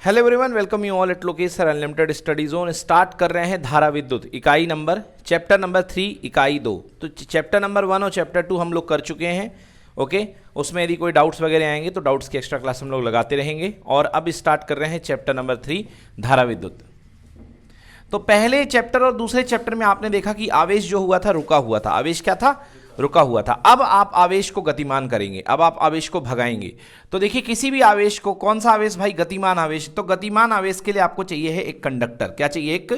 Hello everyone, welcome you all at Lokesh sir unlimited study zone. Start कर रहे हैं धारा विद्युत इकाई नंबर चैप्टर नंबर 3 इकाई 2। तो चैप्टर नंबर 1 और चैप्टर 2 हम लोग कर चुके हैं। ओके, उसमें यदि कोई डाउट्स वगैरह आएंगे तो डाउट्स की एक्स्ट्रा क्लास हम लोग लगाते रहेंगे। और अब स्टार्ट कर रहे हैं चैप्टर नंबर 3 धारा विद्युत। तो पहले चैप्टर और दूसरे चैप्टर में आपने देखा कि आवेश जो हुआ था रुका हुआ था। आवेश क्या था? रुका हुआ था। अब आप आवेश को गतिमान करेंगे, अब आप आवेश को भगाएंगे। तो देखिए, किसी भी आवेश को, कौन सा आवेश भाई? गतिमान आवेश। तो गतिमान आवेश के लिए आपको चाहिए है एक कंडक्टर। क्या चाहिए? एक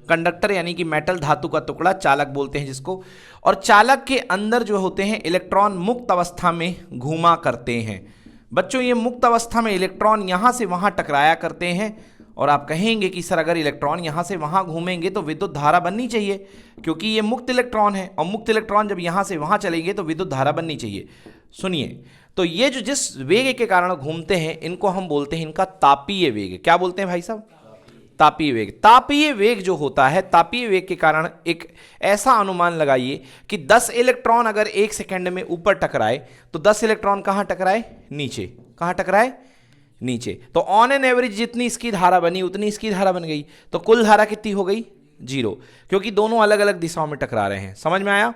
कंडक्टर, यानी कि मेटल धातु का टुकड़ा, चालक बोलते हैं जिसको। और चालक के अंदर जो होते हैं इलेक्ट्रॉन मुक्त अवस्था में घूमा करते हैं। बच्चों, ये मुक्त अवस्था में इलेक्ट्रॉन यहां से वहां टकराया करते हैं। और आप कहेंगे कि सर अगर इलेक्ट्रॉन यहां से वहां घूमेंगे तो विद्युत धारा बननी चाहिए, क्योंकि ये मुक्त इलेक्ट्रॉन है और मुक्त इलेक्ट्रॉन जब यहां से वहां चलेंगे तो विद्युत धारा बननी चाहिए। सुनिए, तो ये जो जिस वेग के कारण घूमते हैं इनको हम बोलते हैं इनका तापीय वेग। क्या बोलते हैं भाई साहब? तापीय वेग। तापीय वेग जो होता है, तापीय वेग के कारण एक ऐसा अनुमान लगाइए कि 10 इलेक्ट्रॉन अगर 1 सेकंड में ऊपर टकराए तो 10 इलेक्ट्रॉन कहां टकराए? नीचे। कहां टकराए? नीचे। तो ऑन एन एवरेज जितनी इसकी धारा बनी उतनी इसकी धारा बन गई। तो कुल धारा कितनी हो गई? 0, क्योंकि दोनों अलग अलग दिशाओं में टकरा रहे हैं। समझ में आया?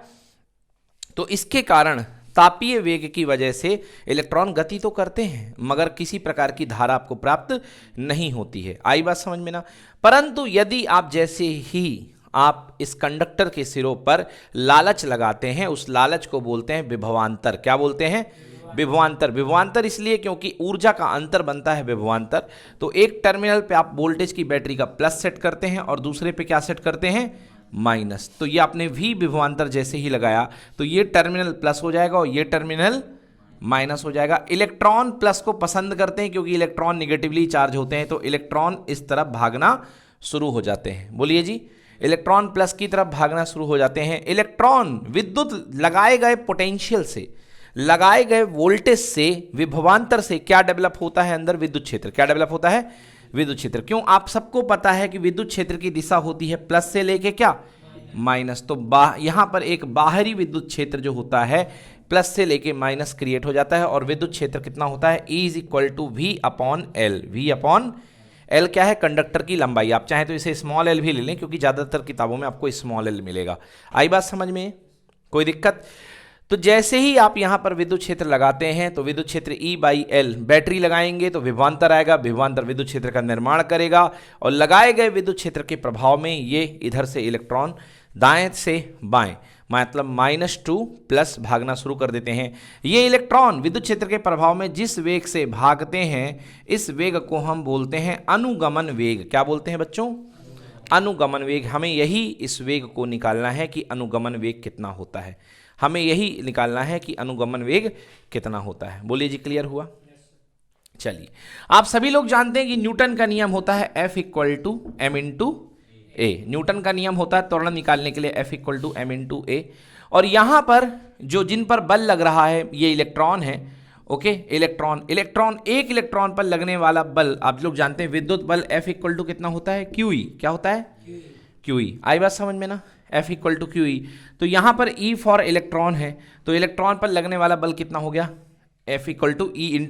तो इसके कारण तापीय वेग की वजह से इलेक्ट्रॉन गति तो करते हैं मगर किसी प्रकार की धारा आपको प्राप्त नहीं होती है। आई बात समझ में ना? परंतु यदि आप जैसे ही आप इस कंडक्टर के सिरों पर लालच लगाते हैं, उस लालच को बोलते हैं विभवांतर। क्या बोलते हैं? विभवांतर। विभवांतर इसलिए क्योंकि ऊर्जा का अंतर बनता है विभवांतर। तो एक टर्मिनल पे आप वोल्टेज की बैटरी का प्लस सेट करते हैं और दूसरे पे क्या सेट करते हैं? माइनस। तो ये आपने भी विभवांतर जैसे ही लगाया तो ये टर्मिनल प्लस हो जाएगा और ये टर्मिनल माइनस हो जाएगा। इलेक्ट्रॉन प्लस को पसंद करते हैं क्योंकि इलेक्ट्रॉन निगेटिवली चार्ज होते हैं, तो इलेक्ट्रॉन इस तरफ भागना शुरू हो जाते हैं। बोलिए जी, इलेक्ट्रॉन प्लस की तरफ भागना शुरू हो जाते हैं। इलेक्ट्रॉन विद्युत लगाए गए पोटेंशियल से, लगाए गए वोल्टेज से, विभवांतर से क्या डेवलप होता है? अंदर विद्युत क्षेत्र। क्या डेवलप होता है? विद्युत क्षेत्र। क्यों? आप सबको पता है कि विद्युत क्षेत्र की दिशा होती है प्लस से लेके क्या? माइनस। तो यहां पर एक बाहरी विद्युत क्षेत्र जो होता है प्लस से लेके माइनस क्रिएट हो जाता है। और विद्युत क्षेत्र कितना होता है? E = V/L। V/L क्या है? कंडक्टर की लंबाई। आप चाहें तो इसे स्मॉल l भी ले लें क्योंकि ज्यादातर किताबों में आपको स्मॉल l मिलेगा। आई बात समझ में? कोई दिक्कत? तो जैसे ही आप यहां पर विद्युत क्षेत्र लगाते हैं तो विद्युत क्षेत्र E/L, बैटरी लगाएंगे तो विभवांतर आएगा, विभवांतर विद्युत क्षेत्र का निर्माण करेगा और लगाए गए विद्युत क्षेत्र के प्रभाव में ये इधर से इलेक्ट्रॉन दाएं से बाएं, मतलब -2 प्लस भागना शुरू कर देते हैं। ये इलेक्ट्रॉन विद्युत क्षेत्र के प्रभाव में जिस वेग से भागते हैं इस वेग को हम बोलते हैं अनुगमन वेग। क्या बोलते हैं बच्चों? अनुगमन वेग। हमें यही इस वेग को निकालना है कि अनुगमन वेग कितना होता है। हमें यही निकालना है कि अनुगमन वेग कितना होता है। बोलिए जी, क्लियर हुआ? चलिए, आप सभी लोग जानते हैं कि न्यूटन का नियम होता है F = m/a। न्यूटन का नियम होता है त्वरण निकालने के लिए F = m/a। और यहां पर जिन पर बल लग रहा है ये इलेक्ट्रॉन है। ओके, इलेक्ट्रॉन एक इलेक्ट्रॉन पर लगने वाला बल आप लोग जानते हैं विद्युत बल F = कितना होता है? QE। क्या होता है? QE। आई बात समझ में ना? F = QE। तो यहां पर E फॉर इलेक्ट्रॉन है, तो इलेक्ट्रॉन पर लगने वाला बल कितना हो गया? F = E/E।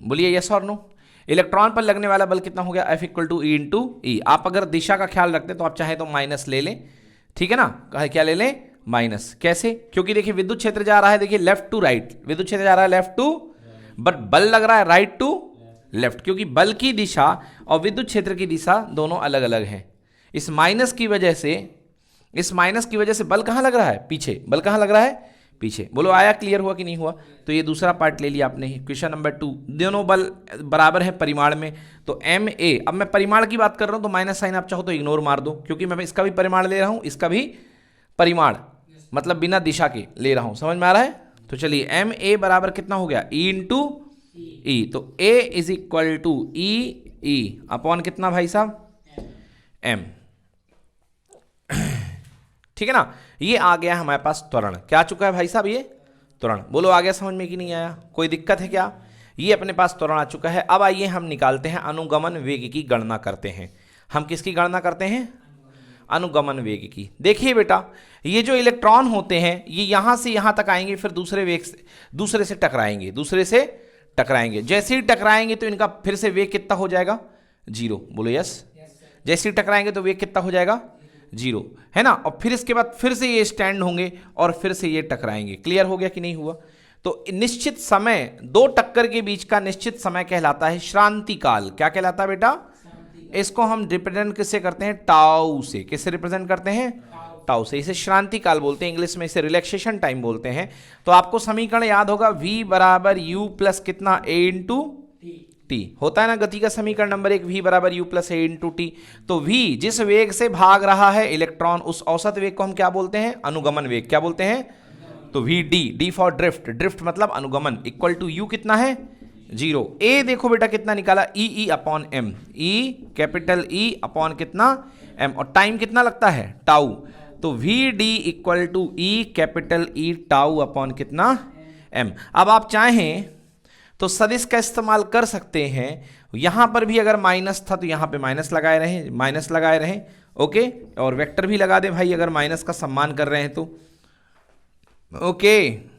बोलिए यस और नो। इलेक्ट्रॉन पर लगने वाला बल कितना हो गया? F = E/E। आप अगर दिशा का ख्याल रखते हैं तो आप चाहे तो माइनस ले लें, ठीक है ना? क्या ले लें? माइनस। कैसे? क्योंकि देखिए विद्युत क्षेत्र जा रहा है, देखिए लेफ्ट टू राइट, विद्युत क्षेत्र जा रहा है लेफ्ट टू, बट बल लग रहा है राइट टू लेफ्ट, क्योंकि बल की दिशा और विद्युत क्षेत्र की दिशा दोनों अलग अलग हैं। इस माइनस की वजह से बल कहां लग रहा है? पीछे। बल कहां लग रहा है? पीछे। बोलो, आया? क्लियर हुआ कि नहीं हुआ? तो ये दूसरा पार्ट ले लिया आपने। क्वेश्चन नंबर 2, दोनों बल बराबर है परिमाण में, तो ma। अब मैं परिमाण की बात कर रहा हूं तो माइनस साइन आप चाहो तो इग्नोर मार दो, क्योंकि मैं इसका भी परिमाण ले रहा हूं, इसका भी परिमाण, मतलब बिना दिशा के ले रहा हूं। समझ में आ रहा है? तो चलिए, ma बराबर कितना हो गया? E/E। तो a = E/E कितना भाई साहब? m। ठीक है ना? ये आ गया हमारे पास त्वरण। क्या आ चुका है भाई साहब? ये त्वरण। बोलो, आ गया समझ में कि नहीं आया? कोई दिक्कत है क्या? ये अपने पास त्वरण आ चुका है। अब आइए हम निकालते हैं अनुगमन वेग की गणना करते हैं। हम किसकी गणना करते हैं? अनुगमन वेग की। देखिए बेटा, ये जो इलेक्ट्रॉन होते हैं ये यहां से यहां तक आएंगे, फिर दूसरे से टकराएंगे। जैसे ही टकराएंगे तो इनका फिर से वेग कितना हो जाएगा, जीरो। बोलो यस। जैसे ही टकराएंगे तो वेग कितना हो जाएगा, जीरो, है ना। और फिर इसके बाद फिर से ये स्टैंड होंगे और फिर से ये टकराएंगे। क्लियर हो गया कि नहीं हुआ। तो निश्चित समय, दो टक्कर के बीच का निश्चित समय कहलाता है श्रांति काल। क्या कहलाता है बेटा, इसको हम रिप्रेजेंट किससे करते हैं, टाउ से। किससे रिप्रेजेंट करते हैं, टाउ से। इसे श्रांति काल बोलते हैं, इंग्लिश में इसे रिलैक्सेशन टाइम बोलते हैं। तो आपको समीकरण याद होगा, v बराबर u प्लस कितना, a इंटू टी होता है ना गति का समीकरण नंबर 1, v बराबर u plus a into T. तो v जिस वेग से भाग रहा है इलेक्ट्रॉन, उस औसत वेग को हम क्या बोलते हैं, अनुगमन वेग। क्या बोलते हैं, तो v d for drift, drift मतलब अनुगमन, इक्वल टू u कितना है, जीरो। ए देखो बेटा कितना निकाला, E upon M, E capital E upon कितना, एम, और टाइम कितना लगता है, टाउ। तो V D equal to E capital E tau upon कितना, एम। अब आप चाहें तो सदिश का इस्तेमाल कर सकते हैं। यहां पर भी अगर माइनस था तो यहां पे माइनस लगाए रहें, माइनस लगाए रहें, ओके। और वेक्टर भी लगा दे भाई, अगर माइनस का सम्मान कर रहे हैं तो, ओके।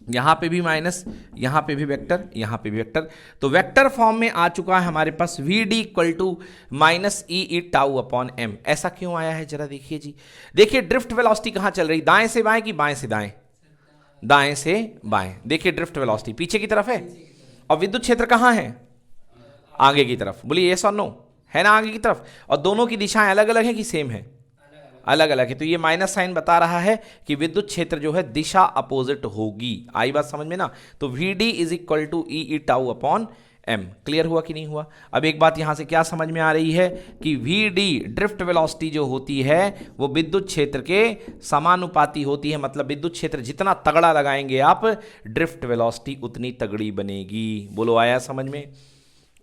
यहां पे भी माइनस, यहां पे भी वेक्टर, यहां पे भी वेक्टर। तो वेक्टर फॉर्म में आ चुका है हमारे पास V D equal to minus E E tau upon M. ऐसा क्यों आया है जरा देखिए जी। देखिए ड्रिफ्ट वेलोसिटी कहां चल रही, दाएं से बाएं कि बाएं से दाएं, दाएं से बाएं। देखिए ड्रिफ्ट वेलोसिटी पीछे की तरफ है, और विद्युत क्षेत्र कहां है, आगे की तरफ। बोलिए यस और नो, है ना आगे की तरफ। और दोनों की दिशाएं अलग अलग है कि सेम है, अलग अलग है। तो ये माइनस साइन बता रहा है कि विद्युत क्षेत्र जो है दिशा अपोजिट होगी। आई बात समझ में ना। तो V D is equal to E E tau upon M. Clear हुआ कि नहीं हुआ। अब एक बात यहां से क्या समझ में आ रही है कि वी डी ड्रिफ्ट वेलोसिटी जो होती है वो विद्युत क्षेत्र के समानुपाती होती है। मतलब विद्युत क्षेत्र जितना तगड़ा लगाएंगे आप, ड्रिफ्ट वेलोसिटी उतनी तगड़ी बनेगी। बोलो आया समझ में,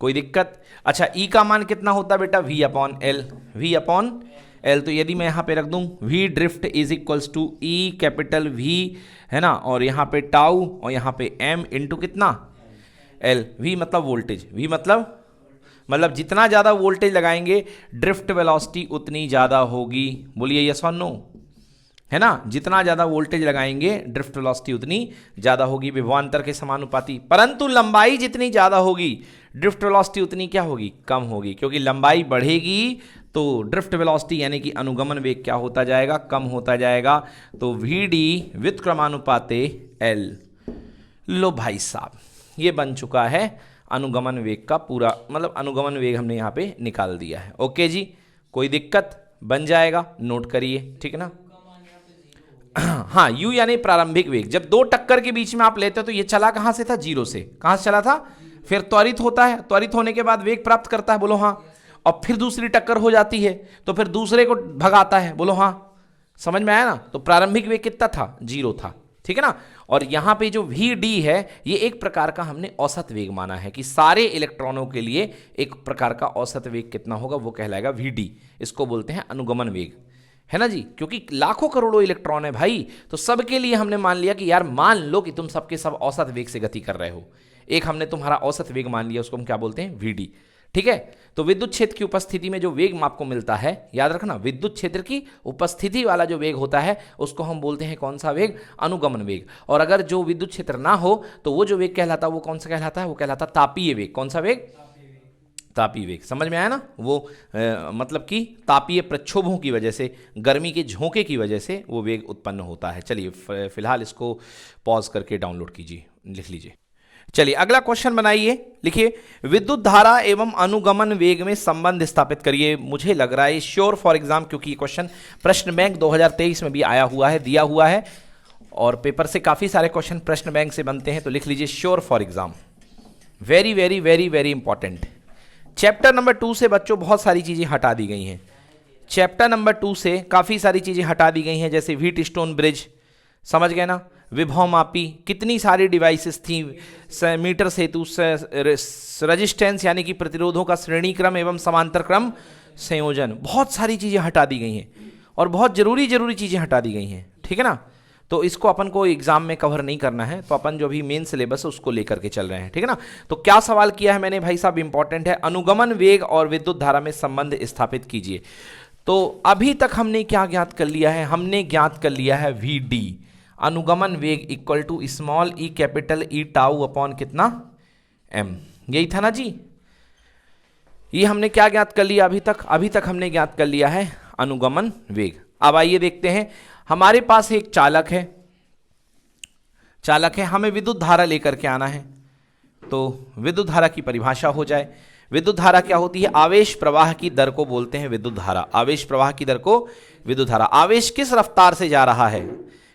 कोई दिक्कत। अच्छा ई का मान कितना होता है बेटा, V upon L, V upon L. तो यदि मैं यहां पे रख दूं v drift is equals to E capital v, है ना, और यहां पे टाउ और यहां पे m इंटू कितना, l। v मतलब वोल्टेज, v मतलब जितना ज्यादा वोल्टेज लगाएंगे ड्रिफ्ट वेलोसिटी उतनी ज्यादा होगी। बोलिए यस और नो, है ना। जितना ज्यादा वोल्टेज लगाएंगे ड्रिफ्ट वेलोसिटी उतनी ज्यादा होगी, विभवांतर के समानुपाती। परंतु लंबाई जितनी ज्यादा होगी ड्रिफ्ट वेलोसिटी उतनी क्या होगी, कम होगी। क्योंकि लंबाई बढ़ेगी तो ड्रिफ्ट वेलोसिटी यानी कि अनुगमन वेग क्या होता जाएगा, कम होता जाएगा। तो वी डी व्युत्क्रमानुपाते एल। लो भाई साहब, ये बन चुका है अनुगमन वेग का पूरा, मतलब अनुगमन वेग हमने यहाँ पे निकाल दिया है। ओके जी, कोई दिक्कत, बन जाएगा, नोट करिए, ठीक है ना। हाँ, यू यानी प्रारंभिक वेग। जब दो टक्कर के बीच में आप लेते हो तो ये चला कहां से था, जीरो से। कहां से चला था, फिर त्वरित होता है, त्वरित होने के बाद वेग प्राप्त करता है। बोलो हाँ। और फिर दूसरी टक्कर हो जाती है तो फिर दूसरे को भगाता है। बोलो हाँ, समझ में आया ना। तो प्रारंभिक वेग कितना था, जीरो था, ठीक है ना। और यहां पे जो वी डी है ये एक प्रकार का हमने औसत वेग माना है कि सारे इलेक्ट्रॉनों के लिए एक प्रकार का औसत वेग कितना होगा वो कहलाएगा वी डी। इसको बोलते हैं अनुगमन वेग, है ना जी। क्योंकि लाखों करोड़ों इलेक्ट्रॉन है भाई, तो सबके लिए हमने मान लिया कि यार मान लो कि तुम सबके सब औसत वेग से गति कर रहे हो। एक हमने तुम्हारा औसत वेग मान लिया, उसको हम क्या बोलते हैं, वी डी, ठीक है। तो विद्युत क्षेत्र की उपस्थिति में जो वेग आपको मिलता है, याद रखना, विद्युत क्षेत्र की उपस्थिति वाला जो वेग होता है उसको हम बोलते हैं कौन सा वेग, अनुगमन वेग। और अगर जो विद्युत क्षेत्र ना हो तो वो जो वेग कहलाता है वो कौन सा कहलाता है, वो कहलाता तापीय वेग। कौन सा वेग, तापीय वेग। समझ में आया ना। वो मतलब कि तापीय प्रक्षोभों की वजह से, गर्मी के झोंके की वजह से वो वेग उत्पन्न होता है। चलिए फिलहाल इसको पॉज करके डाउनलोड कीजिए, लिख लीजिए। चलिए अगला क्वेश्चन बनाइए, लिखिए विद्युत धारा एवं अनुगमन वेग में संबंध स्थापित करिए। मुझे लग रहा है श्योर फॉर एग्जाम, क्योंकि ये क्वेश्चन प्रश्न बैंक 2023 में भी आया हुआ है, दिया हुआ है, और पेपर से काफी सारे क्वेश्चन प्रश्न बैंक से बनते हैं। तो लिख लीजिए sure for exam, very very very very important. Chapter number 2 से बच्चों बहुत सारी चीजें हटा दी गई हैं। चैप्टर नंबर 2 से काफी सारी चीजें हटा दी गई हैं, जैसे व्हीट स्टोन ब्रिज, समझ गए ना, विभव मापी, कितनी सारी डिवाइसेस थी, मीटर सेतु, रेजिस्टेंस यानी कि प्रतिरोधों का श्रेणी क्रम एवं समांतर क्रम संयोजन, बहुत सारी चीजें हटा दी गई हैं और बहुत जरूरी चीजें हटा दी गई हैं, ठीक है ना। तो इसको अपन को एग्जाम में कवर नहीं करना है, तो अपन जो अभी मेन सिलेबस है उसको लेकर के चल रहे हैं, ठीक है ना। तो क्या सवाल किया है मैंने भाई साहब, इंपॉर्टेंट है, अनुगमन वेग और विद्युत धारा में संबंध स्थापित कीजिए। तो अभी तक हमने क्या ज्ञात कर लिया है, हमने ज्ञात कर लिया है वी डी। अनुगमन वेग equal to small E capital E tau upon कितना m, यही था ना जी। ये हमने क्या ज्ञात कर लिया अभी तक हमने ज्ञात कर लिया है अनुगमन वेग। अब आइए देखते हैं, हमारे पास एक चालक है, हमें विद्युत धारा लेकर के आना है। तो विद्युत धारा की परिभाषा हो जाए। विद्युत धारा क्या होती है? आवेश प्रवाह की दर को बोलते हैं विद्युत धारा। आवेश प्रवाह की दर को विद्युत धारा। आवेश किस रफ्तार से जा रहा है,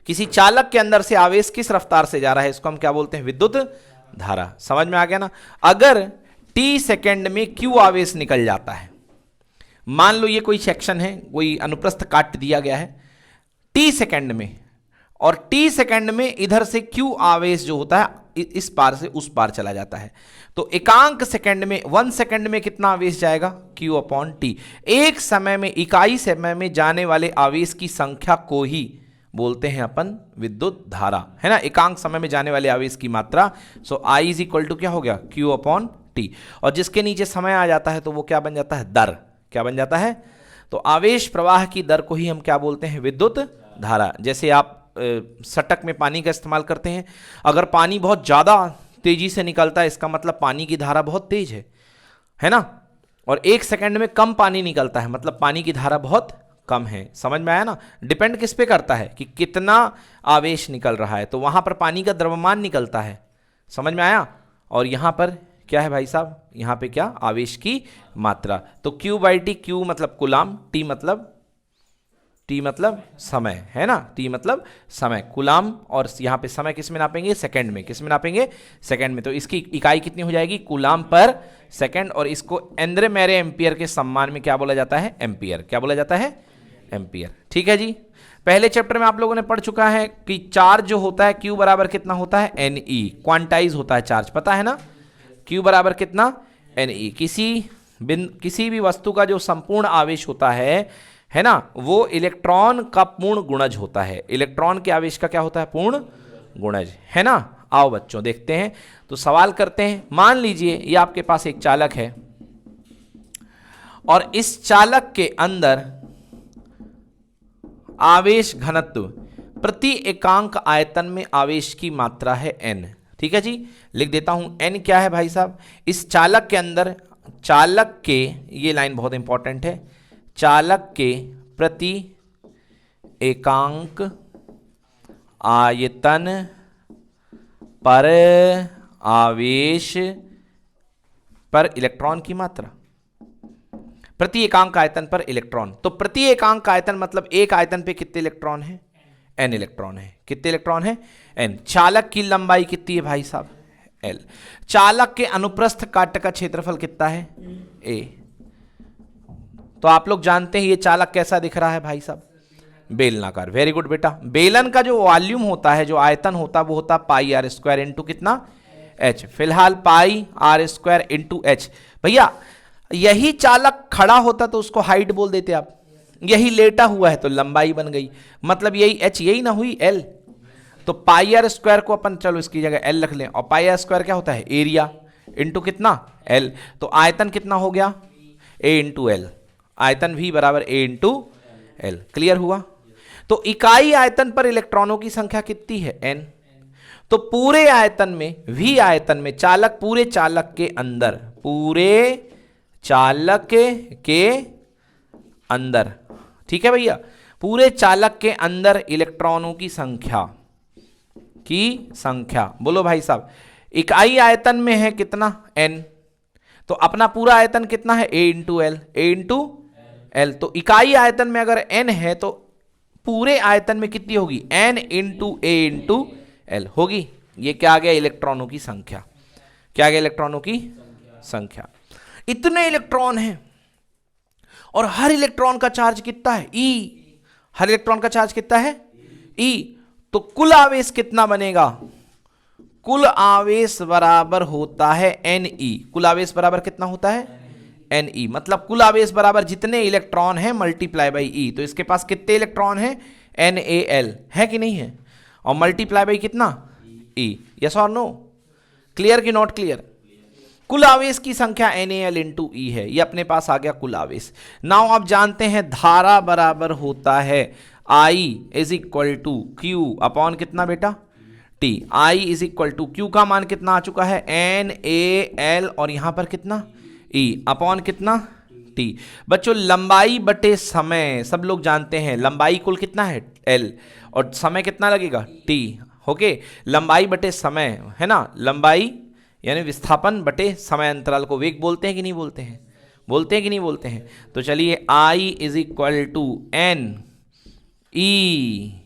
किसी चालक के अंदर से आवेश किस रफ्तार से जा रहा है, इसको हम क्या बोलते हैं? विद्युत धारा। समझ में आ गया ना। अगर t सेकेंड में q आवेश निकल जाता है, मान लो ये कोई सेक्शन है, कोई अनुप्रस्थ काट दिया गया है t सेकेंड में, और t सेकेंड में इधर से q आवेश जो होता है इस पार से उस पार चला जाता है, तो एकांक सेकंड में 1 सेकंड में कितना आवेश जाएगा? q upon T. एक समय में, इकाई समय में जाने वाले आवेश की संख्या को ही बोलते हैं अपन विद्युत धारा, है ना। एकांक समय में जाने वाले आवेश की मात्रा। सो I इज इक्वल टू क्या हो गया? q upon T. और जिसके नीचे समय आ जाता है तो वो क्या बन जाता है? दर। क्या बन जाता है? तो आवेश प्रवाह की दर को ही हम क्या बोलते हैं? विद्युत धारा। जैसे आप सटक में पानी का इस्तेमाल करते हैं, अगर पानी बहुत ज्यादा तेजी से निकलता है इसका मतलब पानी की धारा बहुत तेज है ना। और 1 सेकंड में कम पानी निकलता है मतलब पानी की धारा बहुत कम है। समझ में आया ना। डिपेंड किस पे करता है कि कितना आवेश निकल रहा है, तो वहां पर पानी का द्रव्यमान निकलता है। समझ में आया। और यहां पर क्या है भाई साहब? यहां पे क्या? आवेश की मात्रा। तो q बाई टी, q मतलब कुलाम, t मतलब समय, है ना। t मतलब समय, कुलाम। और यहाँ पे समय किस में नापेंगे? सेकंड में। किस में नापेंगे? सेकंड में। तो इसकी इकाई कितनी हो जाएगी? कुलाम पर सेकंड। और इसको एंद्रे मेरे एम्पियर के सम्मान में क्या बोला जाता है? एम्पियर। क्या बोला जाता है? एम्पियर। ठीक है जी। पहले चैप्टर में आप लोगों ने पढ़ चुका है कि चार्ज जो होता है q बराबर कितना होता है? Ne। क्वांटाइज होता है चार्ज, पता है ना। q बराबर कितना? Ne। किसी भी वस्तु का जो संपूर्ण आवेश होता है ना, वो इलेक्ट्रॉन का पूर्ण गुणज होता है। इलेक्ट्रॉन के आवेश का क्या होता है? पूर्ण गुणज, है ना। आओ बच्चों देखते हैं। तो सवाल करते हैं। मान लीजिए ये आपके पास एक चालक है और इस चालक के अंदर आवेश घनत्व प्रति एकांक आयतन में आवेश की मात्रा है n। ठीक है जी, लिख देता हूं। n क्या है भाई साहब? इस चालक के अंदर, चालक के, ये लाइन बहुत इंपॉर्टेंट है, चालक के प्रति एकांक आयतन पर आवेश पर इलेक्ट्रॉन की मात्रा। प्रति एकांक आयतन पर इलेक्ट्रॉन। तो प्रति एकांक आयतन मतलब एक आयतन पे कितने इलेक्ट्रॉन है? n इलेक्ट्रॉन है। कितने इलेक्ट्रॉन है? n। चालक की लंबाई कितनी है भाई साहब? l। चालक के अनुप्रस्थ काट का क्षेत्रफल कितना है? a। तो आप लोग जानते हैं ये चालक कैसा दिख रहा है भाई साहब? बेलनाकार। वेरी गुड बेटा। बेलन का जो वॉल्यूम होता है, जो आयतन होता है, वो होता है पाई आर स्क्वायर इंटू कितना? h। फिलहाल पाई आर स्क्वायर इंटू h। भैया यही चालक खड़ा होता तो उसको हाइट बोल देते आप, यही लेटा हुआ है तो लंबाई बन गई, मतलब यही h, यही ना हुई l। तो पाई आर स्क्वायर को अपन चलो इसकी जगह l रख लें, और पाई आर स्क्वायर क्या होता है? एरिया इंटू कितना? l। तो आयतन कितना हो गया? a into L. आयतन v बराबर a इंटू एल। क्लियर हुआ। तो इकाई आयतन पर इलेक्ट्रॉनों की संख्या कितनी है? n। तो पूरे आयतन में, v आयतन में, चालक, पूरे चालक के अंदर, पूरे चालक के अंदर, ठीक है भैया, पूरे चालक के अंदर इलेक्ट्रॉनों की संख्या बोलो भाई साहब। इकाई आयतन में है कितना? n। तो अपना पूरा आयतन कितना है? a into L. a into L. तो इकाई आयतन में अगर n है तो पूरे आयतन में कितनी होगी? n into a into L होगी। ये क्या आ गया? इलेक्ट्रॉनों की संख्या। क्या आ गया? इलेक्ट्रॉनों की संख्या। इतने इलेक्ट्रॉन हैं और हर इलेक्ट्रॉन का चार्ज कितना है? E। हर इलेक्ट्रॉन का चार्ज कितना है? E। तो कुल आवेश कितना बनेगा? कुल आवेश बराबर होता है Ne। कुल आवेश बराबर कितना होता है? Ne। मतलब कुल आवेश बराबर जितने इलेक्ट्रॉन हैं मल्टीप्लाई बाई E। तो इसके पास कितने इलेक्ट्रॉन हैं? NaL है कि नहीं है? और मल्टीप्लाई बाई कितना? E। यस और नो? क्लियर कि नॉट क्लियर? कुल आवेश की संख्या NaL इंटू E है। ये अपने पास आ गया कुल आवेश। नाउ आप जानते हैं धारा बराबर होता है I is equal to Q upon कितना बेटा T. I is equal to Q का मान कितना आ चुका है एन ए एल और यहां पर कितना ई अपॉन कितना टी। बच्चों लंबाई बटे समय सब लोग जानते हैं, लंबाई कुल कितना है एल और समय कितना लगेगा टी। ओके लंबाई बटे समय है ना, लंबाई यानी विस्थापन बटे समय अंतराल को वेग बोलते हैं कि नहीं बोलते हैं, बोलते हैं कि नहीं बोलते हैं। तो चलिए I is equal to N E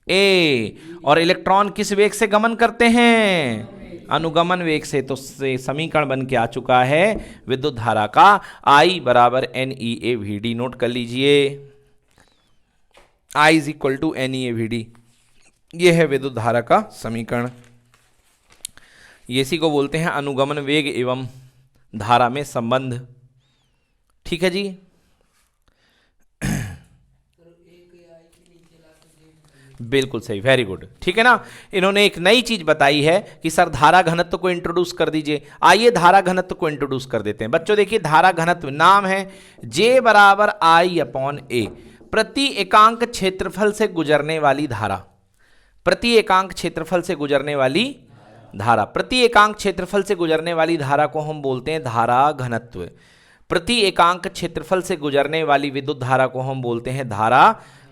A और इलेक्ट्रॉन किस वेग से गमन करते हैं, अनुगमन वेग से। तो समीकरण बन के आ चुका है विद्युत धारा का I बराबर N E A V D. Note कर लीजिए I is equal to N E A V D, ये है विद्युत धारा का समीकरण। इसी को बोलते हैं अनुगमन वेग एवं धारा में संबंध। ठीक है जी। बिल्कुल सही, वेरी गुड। ठीक है ना। इन्होंने एक नई चीज बताई है कि सर धारा घनत्व को इंट्रोड्यूस कर दीजिए। आइए धारा घनत्व को इंट्रोड्यूस कर देते हैं। बच्चों देखिए धारा घनत्व नाम है J बराबर I अपॉन ए, प्रति एकांक क्षेत्रफल से गुजरने वाली धारा, प्रति एकांक क्षेत्रफल से गुजरने वाली धारा, प्रति एकांक क्षेत्रफल से गुजरने वाली धारा को हम बोलते हैं धारा घनत्व। प्रति एकांक क्षेत्रफल से गुजरने वाली विद्युत धारा को हम बोलते हैं धारा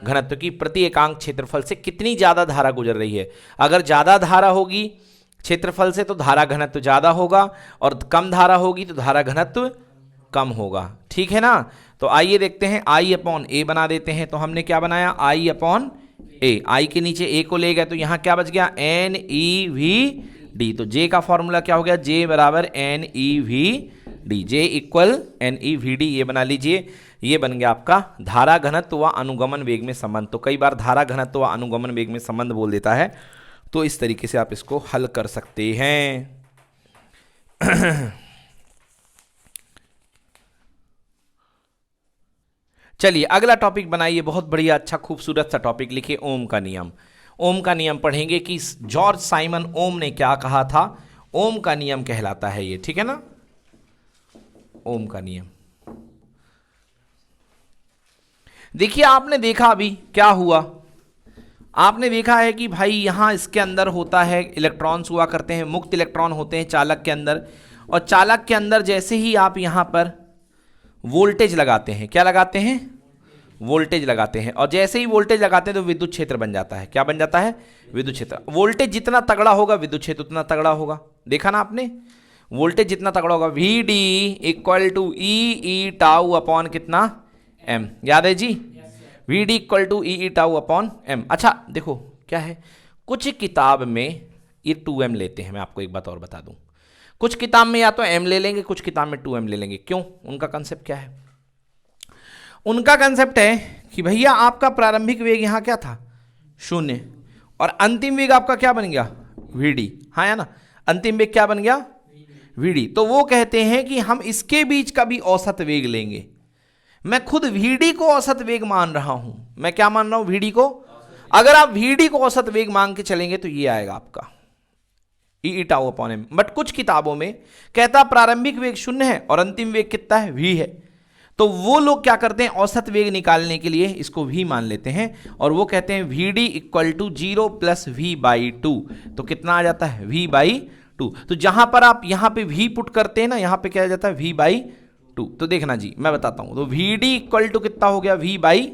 घनत्व। की प्रति एकांक क्षेत्रफल से कितनी ज्यादा धारा गुजर रही है। अगर ज्यादा धारा होगी क्षेत्रफल से तो धारा घनत्व ज्यादा होगा और कम धारा होगी तो धारा घनत्व कम होगा। ठीक है ना। तो आइए देखते हैं आई अपॉन ए बना देते हैं। तो हमने क्या बनाया आई अपॉन ए, आई के नीचे ए को ले गए तो यहां क्या बच गया एन ई वी डी। तो जे का फॉर्मूला क्या हो गया जे बराबर N E V D, J equal N E V D, ये बना लीजिए। ये बन गया आपका धारा घनत्व व अनुगमन वेग में संबंध। तो कई बार धारा घनत्व व अनुगमन वेग में संबंध बोल देता है, तो इस तरीके से आप इसको हल कर सकते हैं। चलिए अगला टॉपिक बनाइए, बहुत बढ़िया अच्छा खूबसूरत सा टॉपिक लिखिए ओम का नियम। ओम का नियम पढ़ेंगे कि जॉर्ज साइमन ओम ने क्या कहा था। ओम का नियम कहलाता है ये, ठीक है ना, ओम का नियम। देखिए आपने देखा अभी क्या हुआ, आपने देखा है कि भाई यहां इसके अंदर होता है इलेक्ट्रॉन्स हुआ करते हैं, मुक्त इलेक्ट्रॉन होते हैं चालक के अंदर, और चालक के अंदर जैसे ही आप यहां पर वोल्टेज लगाते हैं, क्या लगाते हैं वोल्टेज लगाते हैं, और जैसे ही वोल्टेज लगाते हैं तो विद्युत क्षेत्र बन जाता है। क्या बन जाता है विद्युत क्षेत्र। वोल्टेज जितना तगड़ा होगा विद्युत क्षेत्र उतना तगड़ा होगा। देखा ना आपने, वोल्टेज जितना तगड़ा होगा V D equal to E tau upon कितना एम, याद है जी, V D equal to E tau upon M. अच्छा देखो क्या है, कुछ किताब में ये 2m लेते हैं। मैं आपको एक बात और बता दूं, कुछ किताब में या तो m ले लेंगे, कुछ किताब में 2m ले लेंगे। क्यों? उनका कंसेप्ट क्या है, उनका कंसेप्ट है कि भैया आपका प्रारंभिक वेग यहां क्या था 0 और अंतिम वेग आपका क्या बन गया vd। हाँ या ना, अंतिम वेग क्या बन गया vd। तो वो कहते हैं कि हम इसके बीच का भी औसत वेग लेंगे। मैं खुद vd को औसत वेग मान रहा हूं, मैं क्या मान रहा हूं vd को। अगर आप vd को औसत वेग मान के चलेंगे तो ये आएगा आपका ई टाउ अपॉन एम। बट कुछ किताबों में कहता प्रारंभिक वेग 0 है और अंतिम वेग कितना है v है, तो वो लोग क्या करते हैं औसत वेग निकालने के लिए इसको v मान लेते हैं और वो कहते हैं vd equal to 0 plus v by 2। तो कितना आ जाता है v बाई 2। तो जहां पर आप यहां पे v पुट करते हैं ना, यहां पे क्या आ जाता है v बाई 2। तो देखना जी मैं बताता हूं, तो vd इक्वल टू कितना हो गया v बाई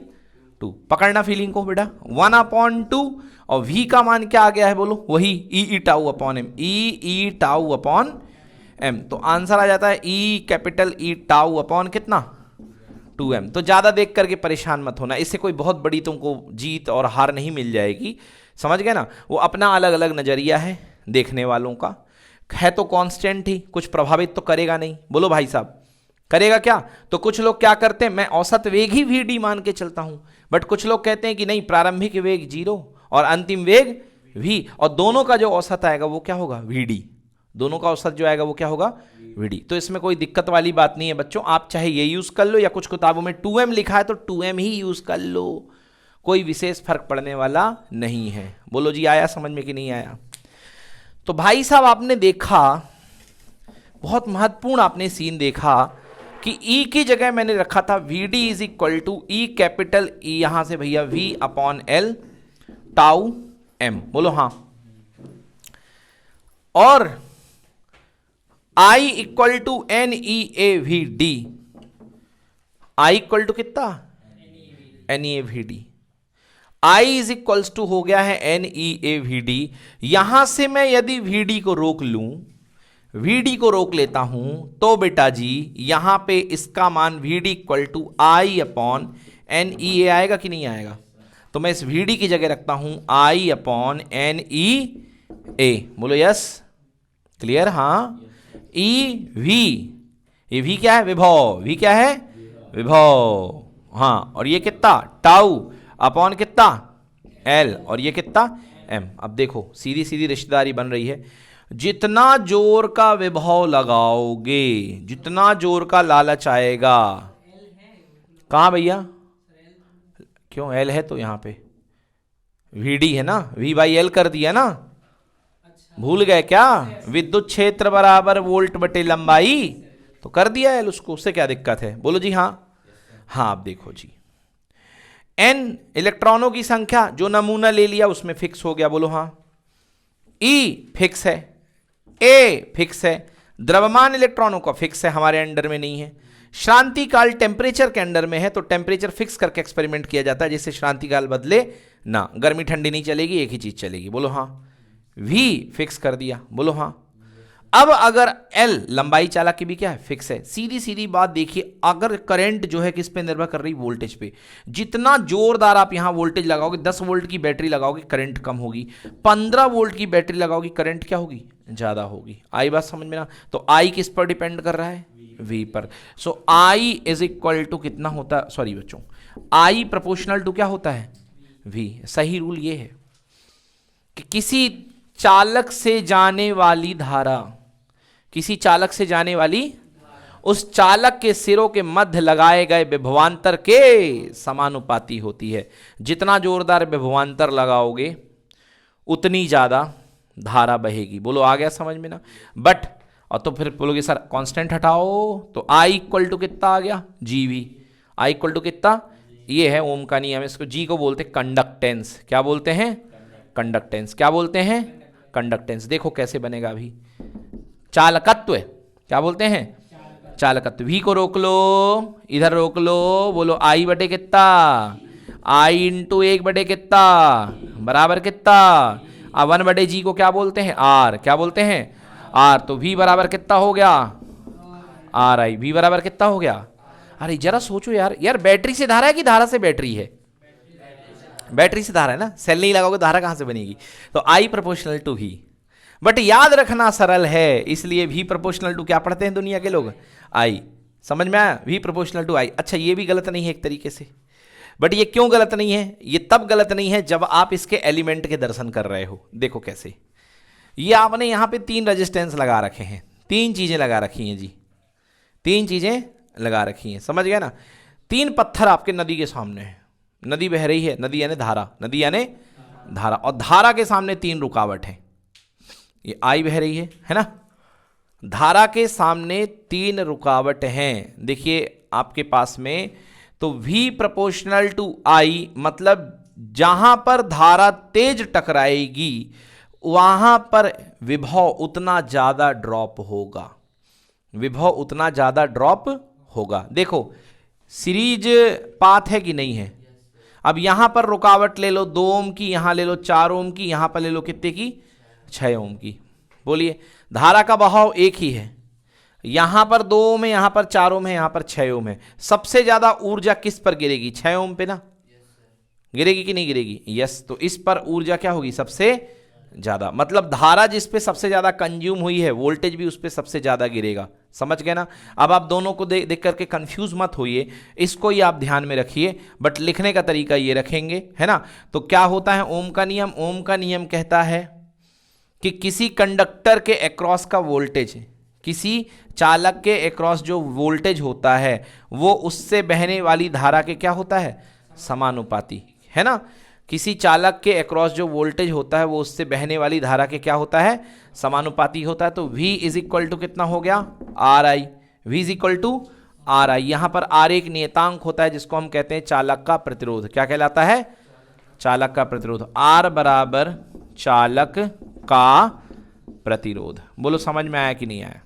2। पकड़ना फीलिंग को बेटा, 1/2 और v का मान क्या आ गया है बोलो, वही ई टाउ अपॉन एम, ई टाउ अपॉन एम। तो आंसर आ जाता है ई कैपिटल ई टाउ अपॉन कितना 2m। तो ज्यादा देख करके परेशान मत होना, इससे कोई बहुत बड़ी तुमको जीत और हार नहीं मिल जाएगी, समझ गए ना। वो अपना अलग अलग नजरिया है देखने वालों का, है तो कांस्टेंट ही, कुछ प्रभावित तो करेगा नहीं। बोलो भाई साहब करेगा क्या। तो कुछ लोग क्या करते हैं, मैं औसत वेग ही vd मान के चलता हूं, बट कुछ लोग कहते हैं कि नहीं प्रारंभिक वेग 0 और अंतिम वेग v, और दोनों का जो औसत आएगा वो क्या होगा vd, दोनों का औसत जो आएगा वो क्या होगा vd। तो इसमें कोई दिक्कत वाली बात नहीं है बच्चों, आप चाहे ये यूज कर लो या कुछ किताबों में 2m लिखा है तो 2m ही यूज कर लो, कोई विशेष फर्क पड़ने वाला नहीं है। बोलो जी आया समझ में कि नहीं आया। तो भाई साहब आपने देखा, बहुत महत्वपूर्ण आपने सीन देखा कि ई की जगह मैंने रखा था V D is equal to E capital E, यहां से भैया V upon L tau M, बोलो हाँ। और I equal to N E A V D, I equal to कितना, N E A V D, I is equals to हो गया है N E A V D. यहां से मैं यदि वी डी को रोक लूं, वी डी को रोक लेता हूं, तो बेटा जी यहां पे इसका मान V D equal to I upon N E A आएगा कि नहीं आएगा? तो मैं इस वी डी की जगह रखता हूं आई अपॉन एन ई ए, बोलो यस, क्लियर, हाँ। ई वी, ये वी क्या है, विभव, वी क्या है, विभव, हाँ। और ये कितना, टाउ अपॉन कितना, एल, और ये कितना, एम। अब देखो सीधी सीधी रिश्तेदारी बन रही है, जितना जोर का विभव लगाओगे, जितना जोर का लालच आएगा, कहां भैया, क्यों एल है तो यहां पे वी डी है ना, वी बाई एल कर दिया ना, भूल गए क्या? विद्युत क्षेत्र बराबर वोल्ट बटे लंबाई, तो कर दिया एल उसको, उससे क्या दिक्कत है, बोलो जी हाँ। हाँ अब देखो जी, एन इलेक्ट्रॉनों की संख्या जो नमूना ले लिया उसमें फिक्स हो गया, बोलो हाँ। ई फिक्स है, ए फिक्स है, द्रव्यमान इलेक्ट्रॉनों का फिक्स है, हमारे अंडर में नहीं है। श्रांति काल टेम्परेचर के अंडर में है, तो टेम्परेचर फिक्स करके एक्सपेरिमेंट किया जाता है, जिससे श्रांति काल बदले ना, गर्मी ठंडी नहीं चलेगी, एक ही चीज चलेगी, बोलो हाँ। वी फिक्स कर दिया, बोलो हाँ। अब अगर एल लंबाई चालक की भी क्या है, फिक्स है। सीधी सीधी बात देखिए, अगर करंट जो है किस पे निर्भर कर रही, वोल्टेज पे। जितना जोरदार आप यहां वोल्टेज लगाओगे, 10 वोल्ट की बैटरी लगाओगे करंट कम होगी, 15 वोल्ट की बैटरी लगाओगी करंट क्या होगी, ज्यादा होगी। आई बात समझ में ना? तो आई किस पर डिपेंड कर रहा है, वी पर। सो आई इज इक्वल टू कितना होता है, सॉरी बच्चों, आई प्रोपोर्शनल टू क्या होता है, वी। सही रूल ये है कि किसी चालक से जाने वाली धारा, किसी चालक से जाने वाली, उस चालक के सिरों के मध्य लगाए गए विभवांतर के समानुपाती होती है। जितना जोरदार विभवांतर लगाओगे उतनी ज्यादा धारा बहेगी, बोलो आ गया समझ में ना? बट और तो फिर बोलोगे सर कांस्टेंट हटाओ, तो आई इक्वल टू कितना आ गया, जी वी। आई इक्वल टू कितना, ये है ओम का नियम, इसको जी को बोलते हैं कंडक्टेंस। क्या बोलते हैं, कंडक्टेंस। क्या बोलते हैं, कंडक्टेंस। देखो कैसे बनेगा अभी, चालकत्व, क्या बोलते हैं, चालकत्व। वी को रोक लो, इधर रोक लो, बोलो आई बटे कितना, आई इंटू 1 बटे कितना बराबर कितना, अब 1 बटे जी को क्या बोलते हैं, आर। क्या बोलते हैं, आर। तो वी बराबर कितना हो गया, आर आई। वी बराबर कितना हो गया, अरे जरा सोचो यार, यार बैटरी से धारा है कि धारा से बैटरी है, बैटरी से धारा है ना, सेल नहीं लगाओगे धारा कहां से बनेगी? तो I proportional to V. But याद रखना सरल है, इसलिए वी प्रोपोर्शनल टू क्या पढ़ते हैं दुनिया के लोग, आई। समझ में आया, वी प्रोपोर्शनल टू आई। अच्छा ये भी गलत नहीं है एक तरीके से, बट ये क्यों गलत नहीं है, ये तब गलत नहीं है जब आप इसके एलिमेंट के दर्शन कर रहे हो। देखो कैसे, ये आपने यहां पे 3 रेजिस्टेंस लगा रखे हैं, 3 चीजें लगा रखी हैं जी, 3 चीजें लगा रखी हैं, समझ गए ना? 3 पत्थर आपके नदी के सामने है, नदी बह रही है, नदी यानी धारा, नदी यानी धारा, और धारा के सामने 3 रुकावट है। ये आई बह रही है ना, धारा के सामने 3 रुकावट हैं। देखिए आपके पास में, तो V प्रोपोर्शनल टू I मतलब जहां पर धारा तेज टकराएगी वहां पर विभव उतना ज्यादा ड्रॉप होगा, विभव उतना ज्यादा ड्रॉप होगा। देखो सीरीज पाथ है कि नहीं है? अब यहां पर रुकावट ले लो 2 ओम की, यहां ले लो 4 ओम की, यहां पर ले लो कितने की, 6 ओम की। बोलिए धारा का बहाव एक ही है, यहां पर 2 ओम है, यहां पर 4 ओम है, यहां पर 6 ओम है। सबसे ज्यादा ऊर्जा किस पर गिरेगी, 6 ओम पे ना, गिरेगी कि नहीं गिरेगी? यस। तो इस पर ऊर्जा क्या होगी, सबसे ज्यादा। मतलब धारा जिस पे सबसे ज्यादा कंज्यूम हुई है, वोल्टेज भी उस पे सबसे ज्यादा गिरेगा। समझ गए ना? अब आप दोनों को देख करके कंफ्यूज मत होइए, इसको ही आप ध्यान में रखिए, बट लिखने का तरीका ये रखेंगे, है ना? तो क्या होता है ओम का नियम? ओम का नियम कहता है कि किसी कंडक्टर के अक्रॉस का वोल्टेज, किसी चालक के अक्रॉस जो वोल्टेज होता है वो उससे बहने वाली धारा के क्या होता है, समानुपाती, है ना? किसी चालक के अक्रॉस जो वोल्टेज होता है वो उससे बहने वाली धारा के क्या होता है, समानुपाती होता है। तो V इज इक्वल टू कितना हो गया, R I. V is equal to R I. यहां पर आर एक नियतांक होता है जिसको हम कहते हैं चालक का प्रतिरोध। क्या कहलाता है? चालक का प्रतिरोध। आर बराबर चालक का प्रतिरोध। बोलो समझ में आया कि नहीं आया?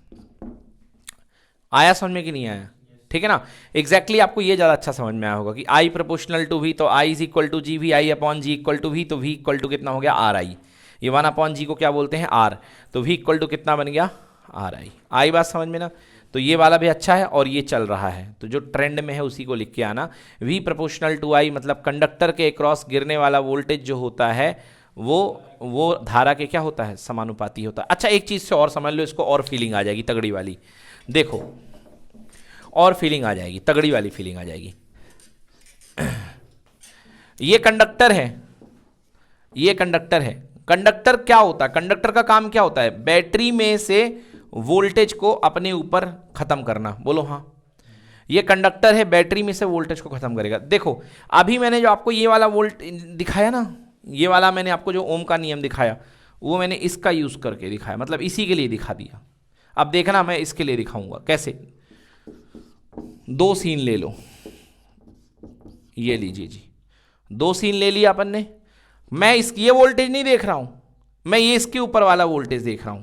आया समझ में कि नहीं आया? ठीक है ना। एग्जैक्टली आपको ये ज्यादा अच्छा समझ में आया होगा कि आई प्रोपोर्शनल टू वी, तो I is equal to G V I upon G equal to V, तो वी इक्वल टू कितना हो गया? R I. ये 1 अपॉन जी को क्या बोलते हैं? आर। तो वी इक्वल टू कितना बन गया? आर आई। आई बात समझ में ना? तो ये वाला भी अच्छा है और ये चल रहा है, तो जो ट्रेंड में है उसी को लिख के आना। वी प्रोपोर्शनल टू आई मतलब कंडक्टर के अक्रॉस गिरने वाला वोल्टेज जो होता है वो धारा के क्या होता है? समानुपाती होता है। अच्छा एक चीज से और समझ लो, इसको और फीलिंग आ जाएगी तगड़ी वाली। देखो और फीलिंग आ जाएगी, तगड़ी वाली फीलिंग आ जाएगी। ये कंडक्टर है, ये कंडक्टर है। कंडक्टर क्या होता है? कंडक्टर का काम क्या होता है? बैटरी में से वोल्टेज को अपने ऊपर खत्म करना। बोलो हाँ। ये कंडक्टर है, बैटरी में से वोल्टेज को खत्म करेगा। देखो अभी मैंने जो आपको ये वाला वोल्ट दिखाया ना, ये वाला मैंने आपको जो ओम का नियम दिखाया, वो मैंने इसका यूज करके दिखाया, मतलब इसी के लिए दिखा दिया। अब देखना मैं इसके लिए दिखाऊंगा कैसे। दो सीन ले लो, ये लीजिए जी, दो सीन ले लिया अपन ने। मैं ये वोल्टेज नहीं देख रहा हूं, मैं ये इसके ऊपर वाला वोल्टेज देख रहा हूं,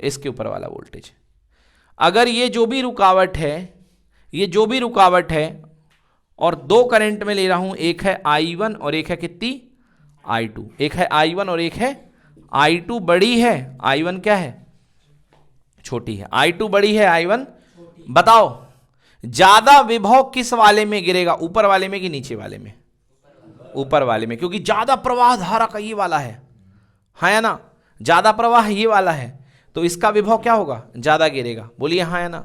इसके ऊपर वाला वोल्टेज। अगर ये जो भी रुकावट है, ये जो भी रुकावट है, और दो करंट में ले रहा हूं, एक है I1 और एक है कितनी? I2। एक है I1 और एक है I2 बड़ी है, I1 क्या है? छोटी है। I2 बड़ी है, I1 बताओ ज्यादा विभव किस वाले में गिरेगा? ऊपर वाले में कि नीचे वाले में? ऊपर वाले में, क्योंकि ज्यादा प्रवाह धारा का ये वाला है या ना? ज्यादा प्रवाह ये वाला है, तो इसका विभव क्या होगा? ज्यादा गिरेगा। बोलिए हाँ या ना?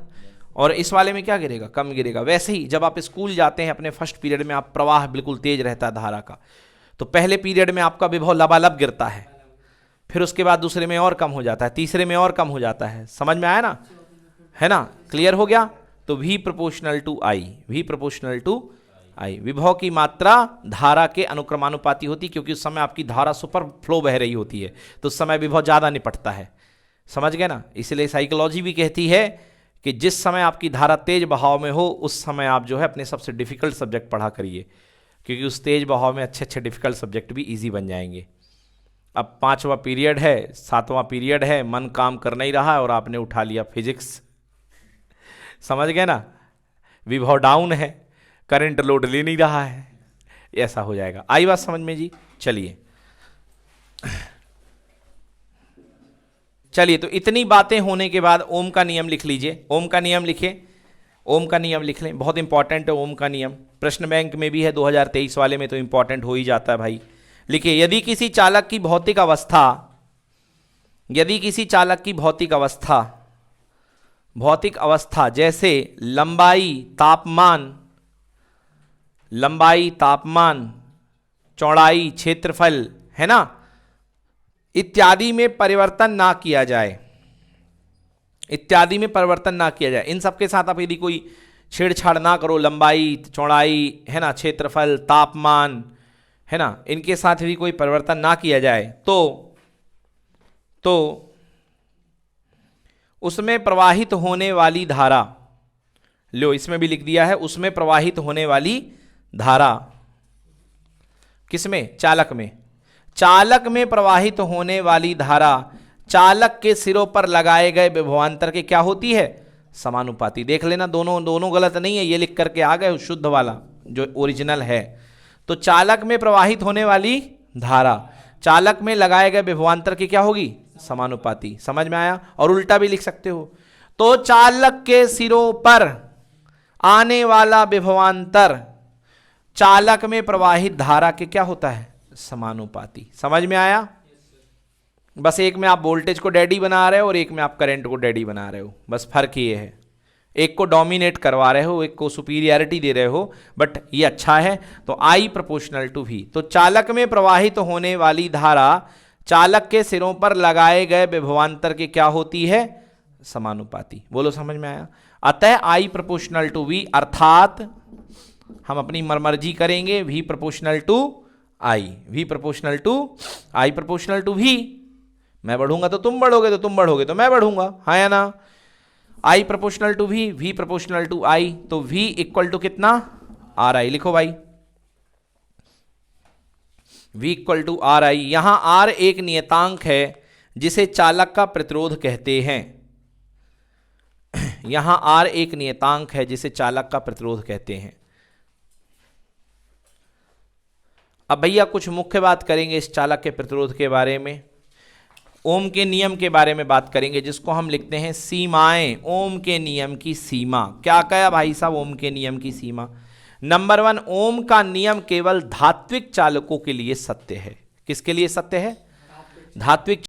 और इस वाले में क्या गिरेगा? कम गिरेगा। वैसे ही जब आप स्कूल जाते हैं अपने फर्स्ट पीरियड में, आप प्रवाह बिल्कुल तेज रहता है धारा का, तो पहले पीरियड में आपका विभव लबालब गिरता है, फिर उसके बाद दूसरे में और कम हो जाता है, तीसरे में और कम हो जाता है। समझ में आया ना? है ना? क्लियर हो गया? तो V proportional to I, V proportional to I। विभव की मात्रा धारा के अनुक्रमानुपाती होती, क्योंकि उस समय आपकी धारा सुपर फ्लो बह रही होती है, तो उस समय विभव ज्यादा निपटता है। समझ गए ना? इसलिए साइकोलॉजी भी कहती है कि जिस समय आपकी धारा तेज बहाव में हो, उस समय आप जो है अपने सबसे डिफिकल्ट सब्जेक्ट पढ़ा करिए, क्योंकि उस तेज बहाव में अच्छे अच्छे डिफिकल्ट सब्जेक्ट भी ईजी बन जाएंगे। अब 5वां पीरियड है, 7वां पीरियड है, मन काम कर नहीं रहा है और आपने उठा लिया फिजिक्स। समझ गए ना? विभव डाउन है, करंट लोड ले नहीं रहा है, ऐसा हो जाएगा। आई बात समझ में जी? चलिए चलिए, तो इतनी बातें होने के बाद ओम का नियम लिख लीजिए। ओम का नियम लिखिए, ओम का नियम लिख लें, बहुत इंपॉर्टेंट है ओम का नियम। प्रश्न बैंक में भी है, 2023 वाले में तो इंपॉर्टेंट हो ही जाता है भाई। लिखिए, यदि किसी चालक की भौतिक अवस्था, यदि किसी चालक की भौतिक अवस्था जैसे लंबाई, तापमान, चौड़ाई, क्षेत्रफल, है ना, इत्यादि में परिवर्तन ना किया जाए, इन सब के साथ आप यदि कोई छेड़छाड़ ना करो, लंबाई, चौड़ाई, है ना, क्षेत्रफल, तापमान, है ना, इनके साथ यदि कोई परिवर्तन ना किया जाए, तो उसमें प्रवाहित होने वाली धारा, लो इसमें भी लिख दिया है, उसमें प्रवाहित होने वाली धारा, किसमें? चालक में प्रवाहित होने वाली धारा चालक के सिरों पर लगाए गए विभवांतर के क्या होती है? समानुपाती। देख लेना, दोनों गलत नहीं है, ये लिख करके आ गए शुद्ध वाला जो ओरिजिनल है। तो चालक में प्रवाहित होने वाली धारा चालक में लगाए गए विभवांतर की क्या होगी? समानुपाती। समझ में आया? और उल्टा भी लिख सकते हो। तो चालक के सिरों पर आने वाला विभवांतर चालक में प्रवाहित धारा के क्या होता है? समानुपाती। समझ में आया? बस एक में आप वोल्टेज को डैडी बना रहे हो और एक में आप करंट को डैडी बना रहे हो, बस फर्क ये है। एक को डोमिनेट करवा रहे हो, एक को सुपीरियरिटी दे रहे हो, बट ये अच्छा है। तो I प्रोपोर्शनल टू V, तो चालक में प्रवाहित होने वाली धारा चालक के सिरों पर लगाए गए विभवांतर की क्या होती है? समानुपाती। बोलो समझ में आया? अतः I प्रोपोर्शनल टू V, अर्थात हम अपनी मर्जी करेंगे V proportional to I, V proportional to I proportional to V। मैं बढ़ूंगा तो तुम बढ़ोगे, तो तुम बढ़ोगे तो मैं बढ़ूंगा, हाँ या ना? I proportional to V, V proportional to I, तो V इक्वल टू कितना RI, लिखो भाई V इक्वल टू RI। यहां R एक नियतांक है जिसे चालक का प्रतिरोध कहते हैं। यहां R एक नियतांक है जिसे चालक का प्रतिरोध कहते हैं। अब भैया कुछ मुख्य बात करेंगे इस चालक के प्रतिरोध के बारे में। ओम के नियम के बारे में बात करेंगे, जिसको हम लिखते हैं सीमाएं। ओम के नियम की सीमा क्या कहा भाई साहब? ओम के नियम की सीमा नंबर 1, ओम का नियम केवल धात्विक चालकों के लिए सत्य है। किसके लिए सत्य है? धात्विक